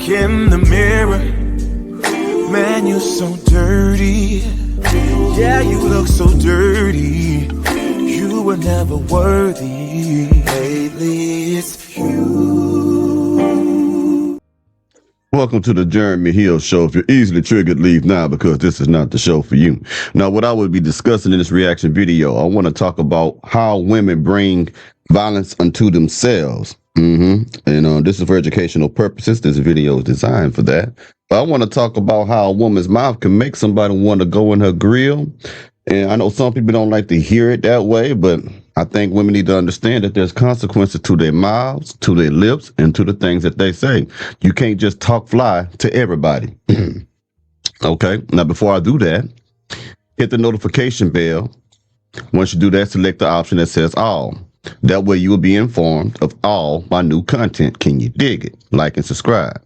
look in the mirror, man, you're so dirty. Yeah, you look so dirty. You were never worthy. Lately, it's you. Welcome to the Jeremy Hill Show. If you're easily triggered, leave now because this is not the show for you. Now, what I would be discussing in this reaction video, I want to talk about how women bring violence unto themselves. And this is for educational purposes. This video is designed for that. But I want to talk about how a woman's mouth can make somebody want to go in her grill. And I know some people don't like to hear it that way, but I think women need to understand that there's consequences to their mouths, to their lips, and to the things that they say. You can't just talk fly to everybody. Okay, now before I do that, hit the notification bell. Once you do that, select the option that says all. That way you will be informed of all my new content. Can you dig it? Like and subscribe.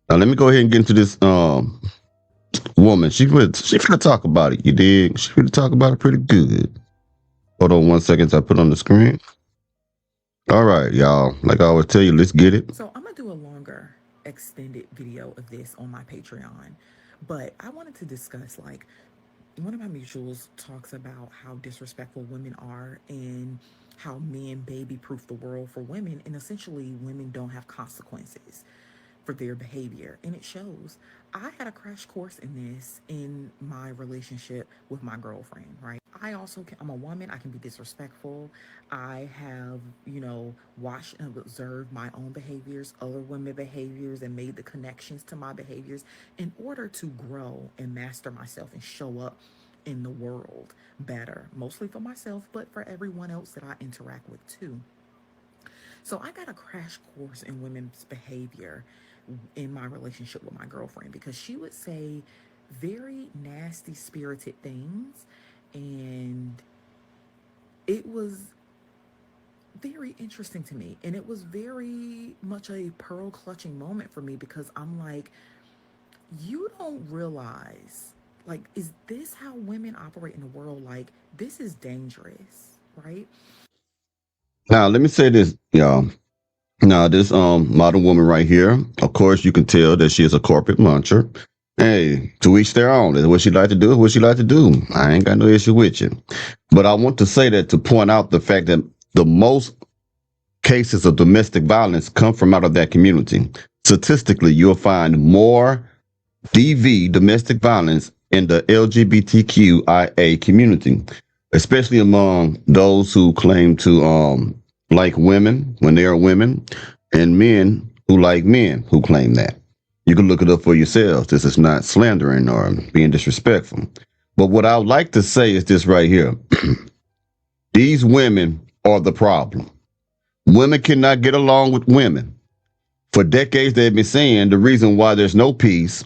Now let me go ahead and get into this woman. She finna talk about it. You dig? She finna talk about it pretty good. Hold on 1 second till I put on the screen. All right, y'all. Like I always tell you, let's get it. So I'm gonna do a longer extended video of this on my Patreon, but I wanted to discuss, like, one of my mutuals talks about how disrespectful women are and how men baby-proof the world for women, and essentially women don't have consequences for their behavior, and it shows. I had a crash course in this in my relationship with my girlfriend, right? I'm a woman, I can be disrespectful. I have, watched and observed my own behaviors, other women behaviors, and made the connections to my behaviors in order to grow and master myself and show up in the world better, mostly for myself, but for everyone else that I interact with too. So I got a crash course in women's behavior in my relationship with my girlfriend, because she would say very nasty spirited things, and it was very interesting to me, and it was very much a pearl clutching moment for me, because I'm like, you don't realize, like, is this how women operate in the world? Like, this is dangerous, right? Now let me say this, y'all. Now this modern woman right here, of course you can tell that she is a corporate muncher. Hey, to each their own. That's what she like to do, what she like to do. I ain't got no issue with you. But I want to say that to point out the fact that the most cases of domestic violence come from out of that community. Statistically, you'll find more domestic violence in the LGBTQIA community, especially among those who claim to like women when they are women, and men who like men who claim that. You can look it up for yourselves. This is not slandering or being disrespectful. But what I would like to say is this right here. These women are the problem. Women cannot get along with women. For decades, they've been saying the reason why there's no peace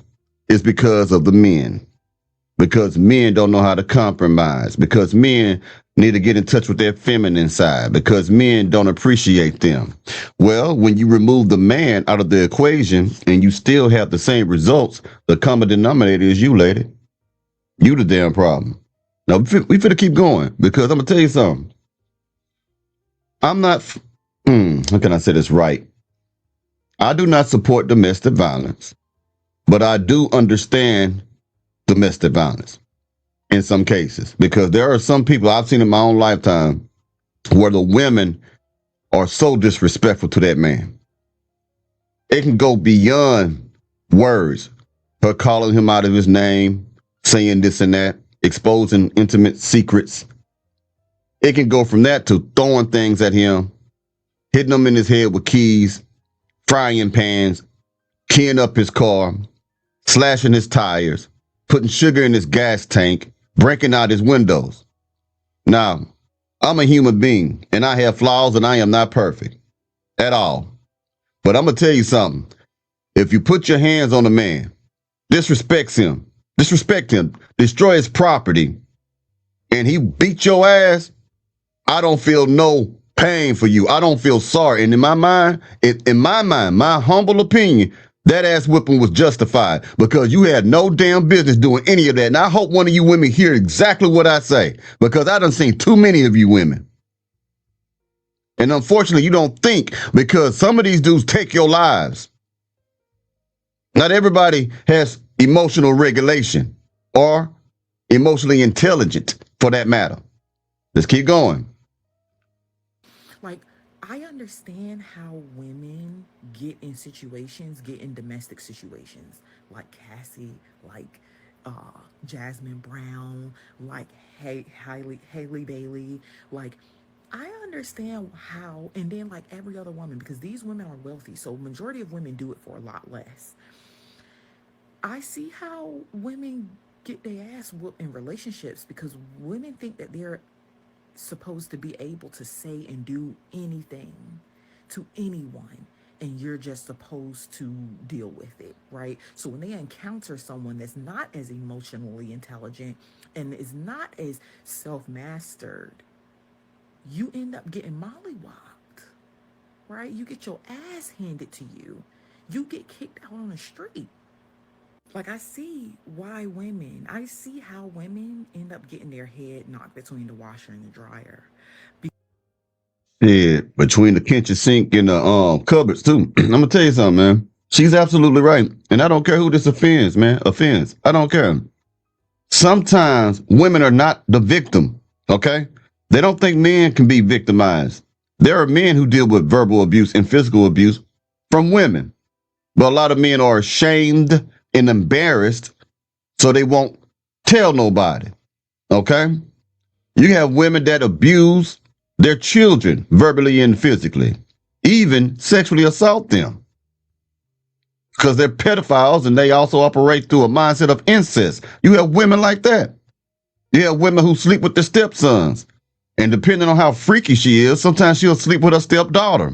is because of the men. Because men don't know how to compromise. Because men need to get in touch with their feminine side. Because men don't appreciate them. Well, when you remove the man out of the equation and you still have the same results, the common denominator is you, lady. You the damn problem. Now, we finna keep going, because I'm going to tell you something. I'm not, how can I say this right? I do not support domestic violence, but I do understand domestic violence in some cases, because there are some people I've seen in my own lifetime where the women are so disrespectful to that man. It can go beyond words. Her calling him out of his name, saying this and that, exposing intimate secrets. It can go from that to throwing things at him, hitting him in his head with keys, frying pans, keying up his car, slashing his tires, putting sugar in his gas tank, breaking out his windows. Now, I'm a human being, and I have flaws, and I am not perfect at all. But I'm going to tell you something. If you put your hands on a man, disrespect him, destroy his property, and he beat your ass, I don't feel no pain for you. I don't feel sorry. And in my mind, my humble opinion, that ass whipping was justified, because you had no damn business doing any of that. And I hope one of you women hear exactly what I say, because I done seen too many of you women. And unfortunately, you don't think, because some of these dudes take your lives. Not everybody has emotional regulation or emotionally intelligent for that matter. Let's keep going. Like, I understand how women get in domestic situations, like Cassie, like Jasmine Brown, like Haley Bailey. Like, I understand how, and then like every other woman, because these women are wealthy, so majority of women do it for a lot less. I see how women get their ass whooped in relationships because women think that they're supposed to be able to say and do anything to anyone, and you're just supposed to deal with it, right? So when they encounter someone that's not as emotionally intelligent and is not as self-mastered, you end up getting mollywalked, right? You get your ass handed to you. You get kicked out on the street. Like, I see how women end up getting their head knocked between the washer and the dryer. Yeah, between the kitchen sink and the cupboards too. I'm gonna tell you something, man. She's absolutely right, and I don't care who this offends, man. Offends. I don't care. Sometimes women are not the victim. Okay, they don't think men can be victimized. There are men who deal with verbal abuse and physical abuse from women, but a lot of men are ashamed and embarrassed, so they won't tell nobody. Okay, you have women that abuse their children verbally and physically, even sexually assault them because they're pedophiles and they also operate through a mindset of incest. You have women like that. You have women who sleep with their stepsons, and depending on how freaky she is, sometimes she'll sleep with her stepdaughter.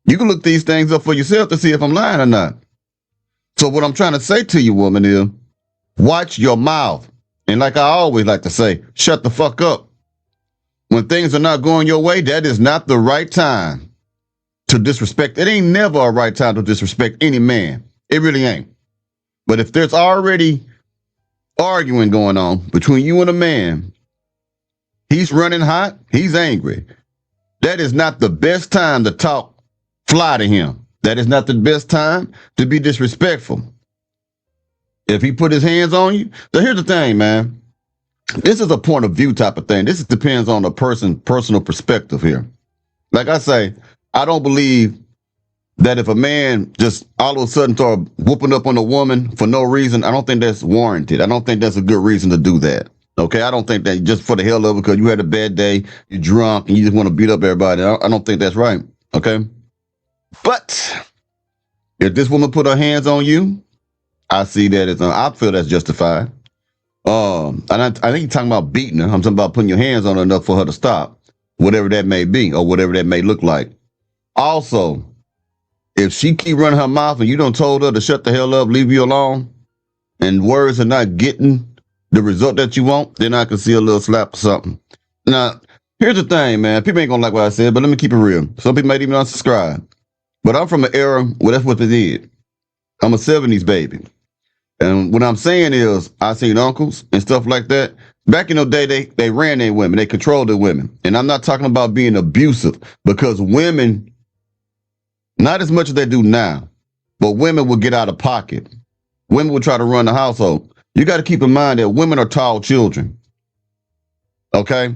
You can look these things up for yourself to see if I'm lying or not. So what I'm trying to say to you, woman, is watch your mouth. And like I always like to say, shut the fuck up. When things are not going your way, that is not the right time to disrespect. It ain't never a right time to disrespect any man. It really ain't. But if there's already arguing going on between you and a man, he's running hot, he's angry. That is not the best time to talk fly to him. That is not the best time to be disrespectful. If he put his hands on you, so here's the thing, man. This is a point of view type of thing. This depends on the person's personal perspective here. Like I say, I don't believe that if a man just all of a sudden start whooping up on a woman for no reason, I don't think that's warranted. I don't think that's a good reason to do that. Okay, I don't think that just for the hell of it because you had a bad day, you're drunk, and you just want to beat up everybody. I don't think that's right. Okay, but if this woman put her hands on you, I see that as I feel that's justified. And I think you're talking about beating her. I'm talking about putting your hands on her enough for her to stop, whatever that may be or whatever that may look like. Also, if she keep running her mouth and you don't told her to shut the hell up, leave you alone, and words are not getting the result that you want, then I can see a little slap or something. Now, here's the thing, man. People ain't gonna like what I said, but let me keep it real. Some people might even unsubscribe. But I'm from an era where that's what they did. I'm a 70s baby. And what I'm saying is, I seen uncles and stuff like that. Back in the day, they ran their women. They controlled their women. And I'm not talking about being abusive because women, not as much as they do now, but women will get out of pocket. Women will try to run the household. You got to keep in mind that women are tall children. Okay?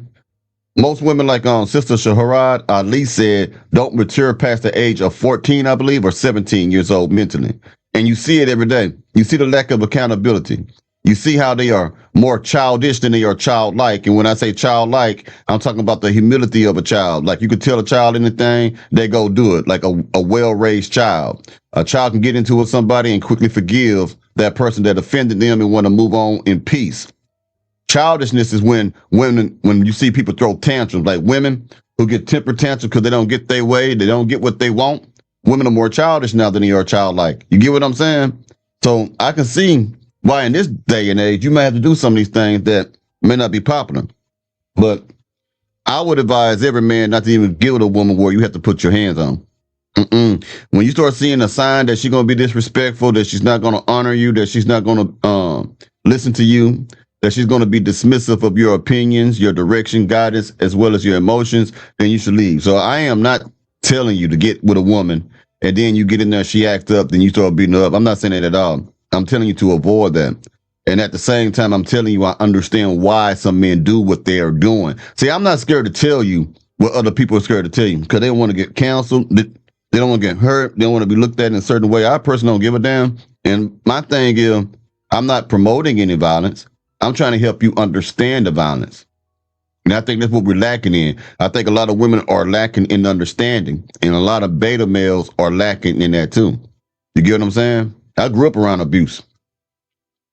Most women, like Sister THR0W said, don't mature past the age of 14, I believe, or 17 years old mentally. And you see it every day. You see the lack of accountability. You see how they are more childish than they are childlike. And when I say childlike, I'm talking about the humility of a child. Like you could tell a child anything, they go do it. Like a well-raised child. A child can get into it with somebody and quickly forgive that person that offended them and want to move on in peace. Childishness is when you see people throw tantrums, like women who get temper tantrums because they don't get their way, they don't get what they want. Women are more childish now than they are childlike. You get what I'm saying? So I can see why in this day and age you may have to do some of these things that may not be popular. But I would advise every man not to even give it a woman where you have to put your hands on. When you start seeing a sign that she's going to be disrespectful, that she's not going to honor you, that she's not going to listen to you, that she's going to be dismissive of your opinions, your direction, guidance, as well as your emotions, then you should leave. So I am not telling you to get with a woman and then you get in there, she acts up, then you start beating her up. I'm not saying that at all. I'm telling you to avoid that. And at the same time, I'm telling you, I understand why some men do what they are doing. See, I'm not scared to tell you what other people are scared to tell you because they don't want to get canceled. They don't want to get hurt. They don't want to be looked at in a certain way. I personally don't give a damn. And my thing is, I'm not promoting any violence. I'm trying to help you understand the violence. And I think that's what we're lacking in. I think a lot of women are lacking in understanding, and a lot of beta males are lacking in that too. You get what I'm saying? I grew up around abuse.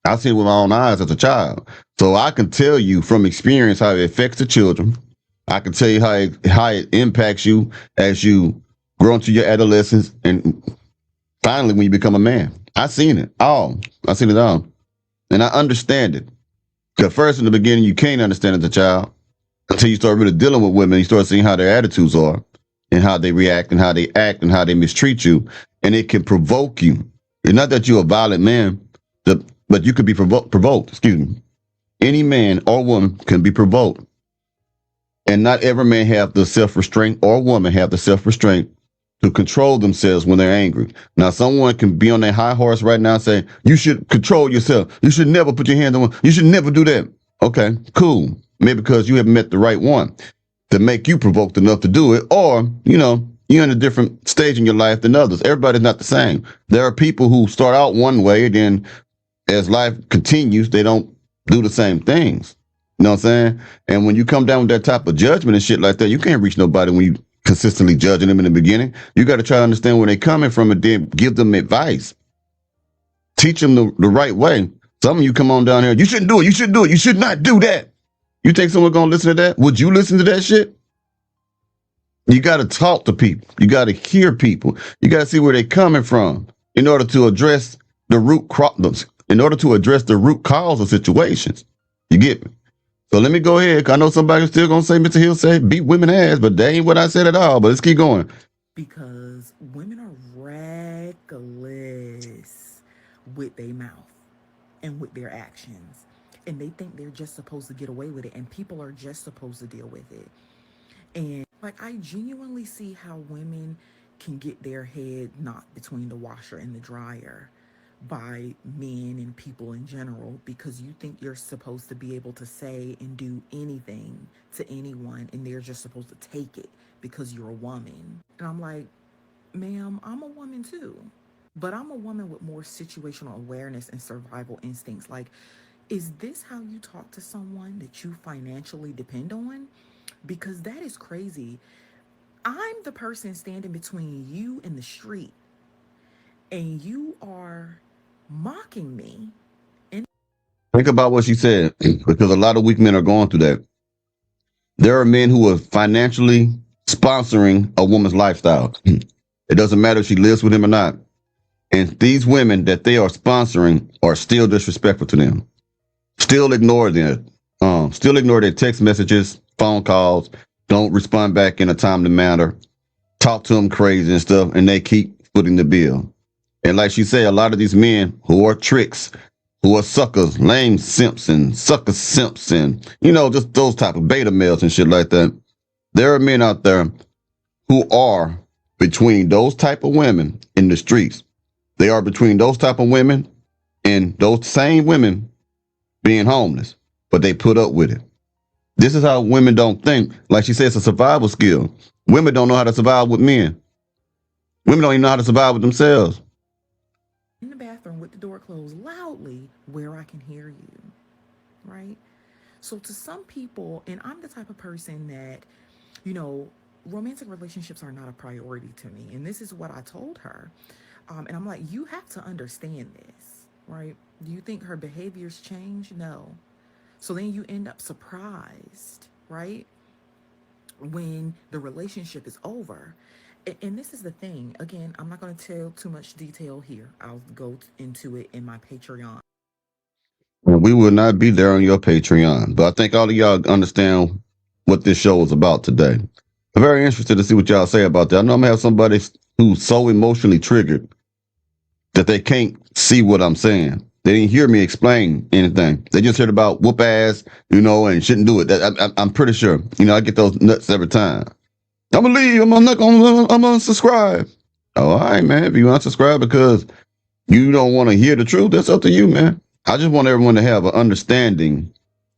I seen it with my own eyes as a child. So I can tell you from experience how it affects the children. I can tell you how it impacts you as you grow into your adolescence and finally when you become a man. I seen it all. I seen it all. And I understand it. Because first in the beginning, you can't understand it as a child until you start really dealing with women. You start seeing how their attitudes are and how they react and how they act and how they mistreat you. And it can provoke you. It's not that you're a violent man, but you could be provoked. Excuse me. Any man or woman can be provoked. And not every man have the self-restraint or woman have the self-restraint to control themselves when they're angry. Now, someone can be on their high horse right now and say, you should control yourself. You should never put your hands on. You should never do that. Okay, cool. Maybe because you haven't met the right one to make you provoked enough to do it. Or, you're in a different stage in your life than others. Everybody's not the same. There are people who start out one way, and then as life continues, they don't do the same things. You know what I'm saying? And when you come down with that type of judgment and shit like that, you can't reach nobody when you consistently judging them in the beginning. You got to try to understand where they're coming from and then give them advice. Teach them the right way. Some of you come on down here, you shouldn't do it. You should do it. You should not do that. You think someone's going to listen to that? Would you listen to that shit? You got to talk to people. You got to hear people. You got to see where they're coming from in order to address the root cause of situations. You get me? So let me go ahead. 'Cause I know somebody's still going to say, Mr. Hill say, beat women ass, but that ain't what I said at all. But let's keep going. Because women are reckless with their mouth and with their actions. And they think they're just supposed to get away with it. And people are just supposed to deal with it. And I genuinely see how women can get their head knocked between the washer and the dryer by men and people in general because you think you're supposed to be able to say and do anything to anyone and they're just supposed to take it because you're a woman. And I'm like, ma'am, I'm a woman too. But I'm a woman with more situational awareness and survival instincts. Is this how you talk to someone that you financially depend on? Because that is crazy. I'm the person standing between you and the street, and you are mocking me. Think about what she said, because a lot of weak men are going through that. There are men who are financially sponsoring a woman's lifestyle. It doesn't matter if she lives with him or not. And these women that they are sponsoring are still disrespectful to them. Still ignore them. Still ignore their text messages, phone calls, don't respond back in a timely manner, talk to them crazy and stuff, and they keep footing the bill. And like she said, a lot of these men who are tricks, who are suckers, lame simps and sucker simps and, just those type of beta males and shit like that. There are men out there who are between those type of women in the streets. They are between those type of women and those same women being homeless, but they put up with it. This is how women don't think. Like she said, it's a survival skill. Women don't know how to survive with men. Women don't even know how to survive with themselves. In the bathroom with the door closed loudly where I can hear you, right? So to some people, and I'm the type of person that, romantic relationships are not a priority to me. And this is what I told her. And I'm like, you have to understand this, right? Do you think her behaviors change? No. So then you end up surprised, right? When the relationship is over. And this is the thing. Again, I'm not going to tell too much detail here. I'll go into it in my Patreon. We will not be there on your Patreon. But I think all of y'all understand what this show is about today. I'm very interested to see what y'all say about that. I know I'm going to have somebody who's so emotionally triggered that they can't see what I'm saying. They didn't hear me explain anything. They just heard about whoop ass, and shouldn't do it. I'm pretty sure. I get those nuts every time. I'm gonna leave. I'm gonna unsubscribe. Oh, all right, man. If you unsubscribe because you don't want to hear the truth, that's up to you, man. I just want everyone to have an understanding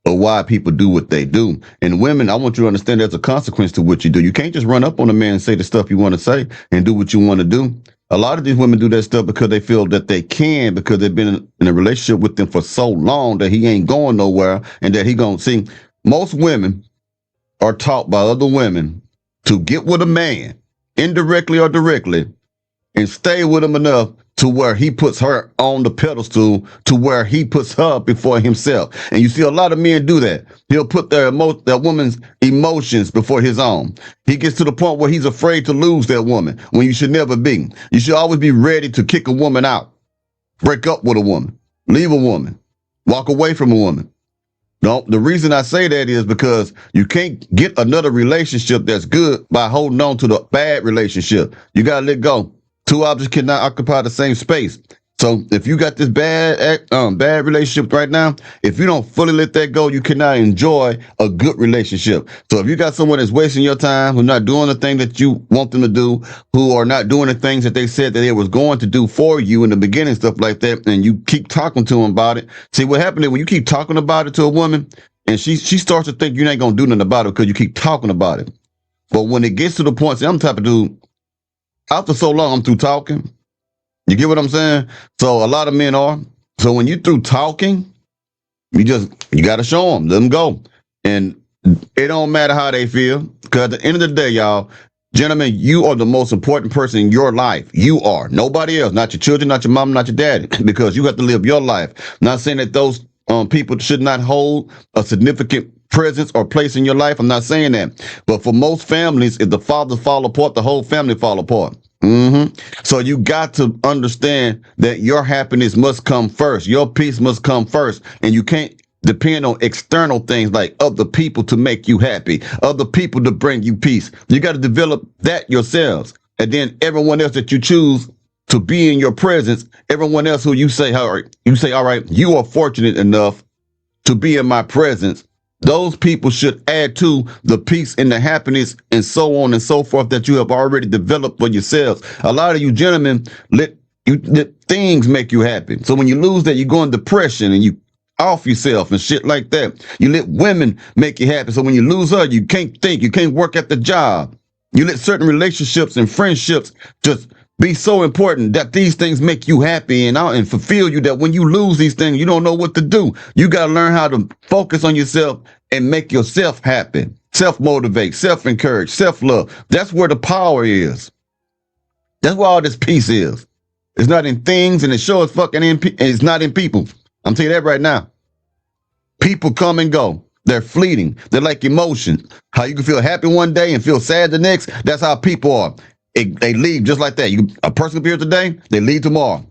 of why people do what they do. And women, I want you to understand there's a consequence to what you do. You can't just run up on a man and say the stuff you want to say and do what you want to do. A lot of these women do that stuff because they feel that they can, because they've been in a relationship with them for so long that he ain't going nowhere and that he gonna see. Most women are taught by other women to get with a man, indirectly or directly, and stay with him enough to where he puts her on the pedestal, to where he puts her before himself. And you see a lot of men do that. He'll put that woman's emotions before his own. He gets to the point where he's afraid to lose that woman, when you should never be. You should always be ready to kick a woman out, break up with a woman, leave a woman, walk away from a woman. No, the reason I say that is because you can't get another relationship that's good by holding on to the bad relationship. You got to let go. Two objects cannot occupy the same space. So if you got this bad relationship right now, if you don't fully let that go, you cannot enjoy a good relationship. So if you got someone that's wasting your time, who's not doing the thing that you want them to do, who are not doing the things that they said that they was going to do for you in the beginning, stuff like that, and you keep talking to them about it. See, what happened is when you keep talking about it to a woman, and she starts to think you ain't gonna do nothing about it because you keep talking about it. But when it gets to the point, see, I'm the type of dude, after so long, I'm through talking. You get what I'm saying? So a lot of men are. So when you through talking, you got to show them, let them go. And it don't matter how they feel, because at the end of the day, y'all, gentlemen, you are the most important person in your life. You are. Nobody else. Not your children, not your mom, not your daddy, because you have to live your life. Not saying that those people should not hold a significant presence or place in your life. I'm not saying that. But for most families, if the father fall apart, the whole family fall apart. So you got to understand that your happiness must come first. Your peace must come first. And you can't depend on external things like other people to make you happy, other people to bring you peace. You got to develop that yourselves. And then everyone else that you choose to be in your presence, everyone else who you say, all right, you are fortunate enough to be in my presence. Those people should add to the peace and the happiness and so on and so forth that you have already developed for yourselves. A lot of you gentlemen let things make you happy. So when you lose that, you go in depression and you off yourself and shit like that. You let women make you happy. So when you lose her, you can't think, you can't work at the job. You let certain relationships and friendships just be so important that these things make you happy and fulfill you, that when you lose these things, you don't know what to do. You got to learn how to focus on yourself and make yourself happy, self-motivate, self-encourage, self-love. That's where the power is. That's where all this peace is. It's not in things, and it sure as fucking it's not in people. I'm telling you that right now. People come and go. They're fleeting. They're like emotions. How you can feel happy one day and feel sad the next. That's how people are. They leave just like that. A person can be here today, they leave tomorrow.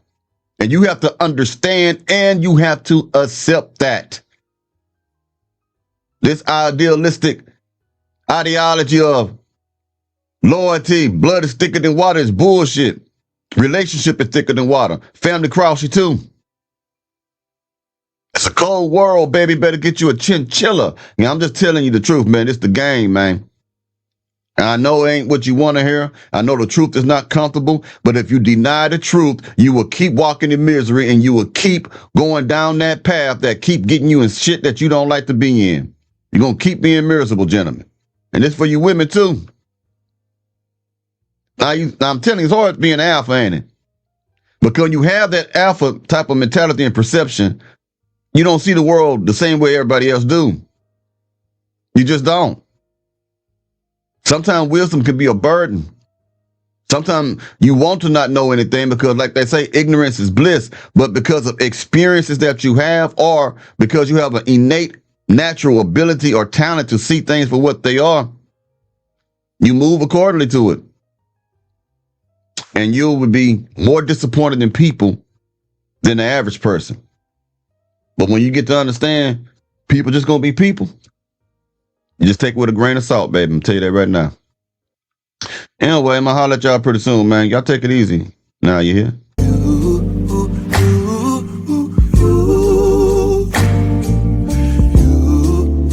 And you have to understand and you have to accept that. This idealistic ideology of loyalty, blood is thicker than water is bullshit. Relationship is thicker than water. Family cross you too. It's a cold world, baby. Better get you a chinchilla. Yeah, I'm just telling you the truth, man. It's the game, man. I know it ain't what you want to hear. I know the truth is not comfortable, but if you deny the truth, you will keep walking in misery and you will keep going down that path that keep getting you in shit that you don't like to be in. You're going to keep being miserable, gentlemen. And this for you women too. Now I'm telling you, it's hard being alpha, ain't it? Because when you have that alpha type of mentality and perception, you don't see the world the same way everybody else do. You just don't. Sometimes wisdom can be a burden. Sometimes you want to not know anything because, like they say, ignorance is bliss. But because of experiences that you have, or because you have an innate natural ability or talent to see things for what they are, you move accordingly to it. And you will be more disappointed in people than the average person. But when you get to understand, people just going to be people. You just take it with a grain of salt, baby. I'm tell you that right now. Anyway, I'm going to holler at y'all pretty soon, man. Y'all take it easy. Now, you hear?